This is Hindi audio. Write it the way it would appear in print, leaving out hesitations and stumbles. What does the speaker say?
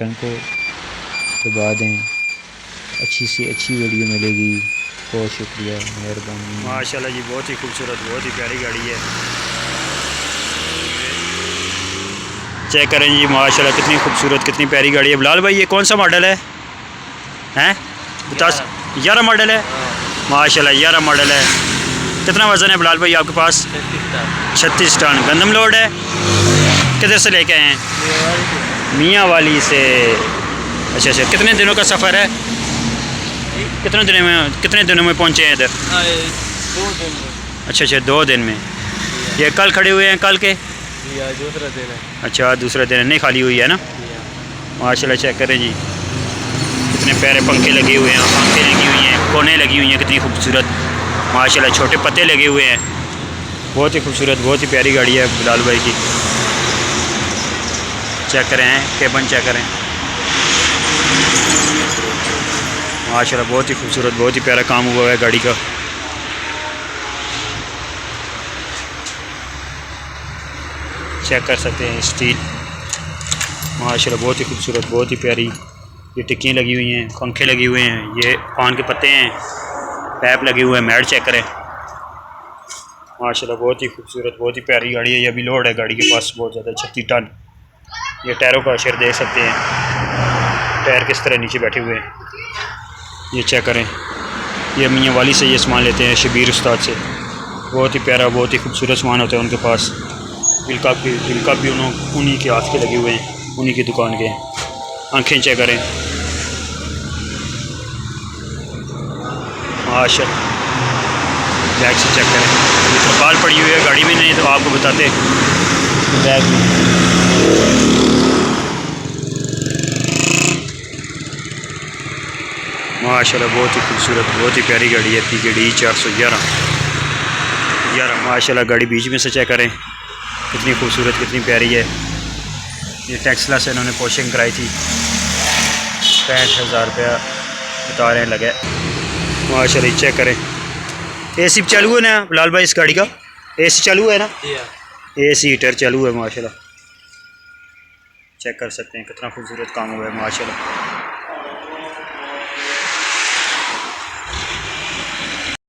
बटन को दबा दें। अच्छी से अच्छी वीडियो मिलेगी। बहुत शुक्रिया, मेहरबानी। माशाल्लाह जी, बहुत ही खूबसूरत, बहुत ही प्यारी गाड़ी है। चेक करें जी, माशाल्लाह कितनी खूबसूरत, कितनी प्यारी गाड़ी है। बिलाल भाई, ये कौन सा मॉडल है? हैं बता। 11 मॉडल है। माशाल्लाह 11 मॉडल है। कितना वज़न है बिलाल भाई आपके पास? 36 टन। गंदम लोड है। किधर से लेके आए हैं? मियाँ वाली से। अच्छा अच्छा, कितने दिनों का सफ़र है? कितने दिनों में पहुँचे हैं इधर? 2 दिन में। अच्छा अच्छा, 2 दिन में। ये कल खड़े हुए हैं? कल के दूसरा दिन है। अच्छा, दूसरा दिन नहीं खाली हुई है ना। माशाल्लाह चेक करें जी, कितने प्यारे पंखे लगे हुए हैं, पंखे लगी हुई हैं, कोने लगी हुई हैं, कितनी खूबसूरत। माशाल्लाह छोटे पत्ते लगे हुए हैं। बहुत ही खूबसूरत, बहुत ही प्यारी गाड़ी है बिलाल भाई की। चेक करें, केबन चेक करें। माशाल्लाह बहुत ही खूबसूरत, बहुत ही प्यारा काम हुआ है गाड़ी का। चेक कर सकते हैं स्टील। माशाल्लाह बहुत ही खूबसूरत, बहुत ही प्यारी। ये टिक्कियाँ लगी हुई हैं, पंखे लगे हुए हैं, ये पान के पत्ते हैं, पैप लगे हुए हैं, मैट चेक करें। माशाल्लाह बहुत ही खूबसूरत, बहुत ही प्यारी गाड़ी है। ये अभी लोड है गाड़ी के पास बहुत ज़्यादा, 36 टन। ये टायरों का अशर देख सकते हैं, टायर किस तरह नीचे बैठे हुए हैं। ये चेक करें। ये मियाँ वाली से ये सामान लेते हैं, शबीर उस्ताद से। बहुत ही प्यारा, बहुत ही खूबसूरत सामान होता है उनके पास। बिल भी उन्हीं के हाथ के लगे हुए हैं, उन्हीं की दुकान के। आँखें चेक करें। माशाल्लाह बैग से चेक करें। तरपाल पड़ी हुई है गाड़ी में, नहीं तो आपको बताते बैग में। माशाल्लाह बहुत ही खूबसूरत, बहुत ही प्यारी गाड़ी है। PKD 411। माशाल्लाह गाड़ी बीच में से चेक करें, कितनी खूबसूरत, कितनी प्यारी है। ये टेक्सला से इन्होंने पोशिंग कराई थी, 65,000 रुपया बता रहे हैं लगे। माशाल्लाह चेक करें। AC चालू है ना बिलाल भाई इस गाड़ी का? AC चालू है ना? AC हीटर चालू है। माशाल्लाह चेक कर सकते हैं, कितना खूबसूरत काम हुआ है। माशाल्लाह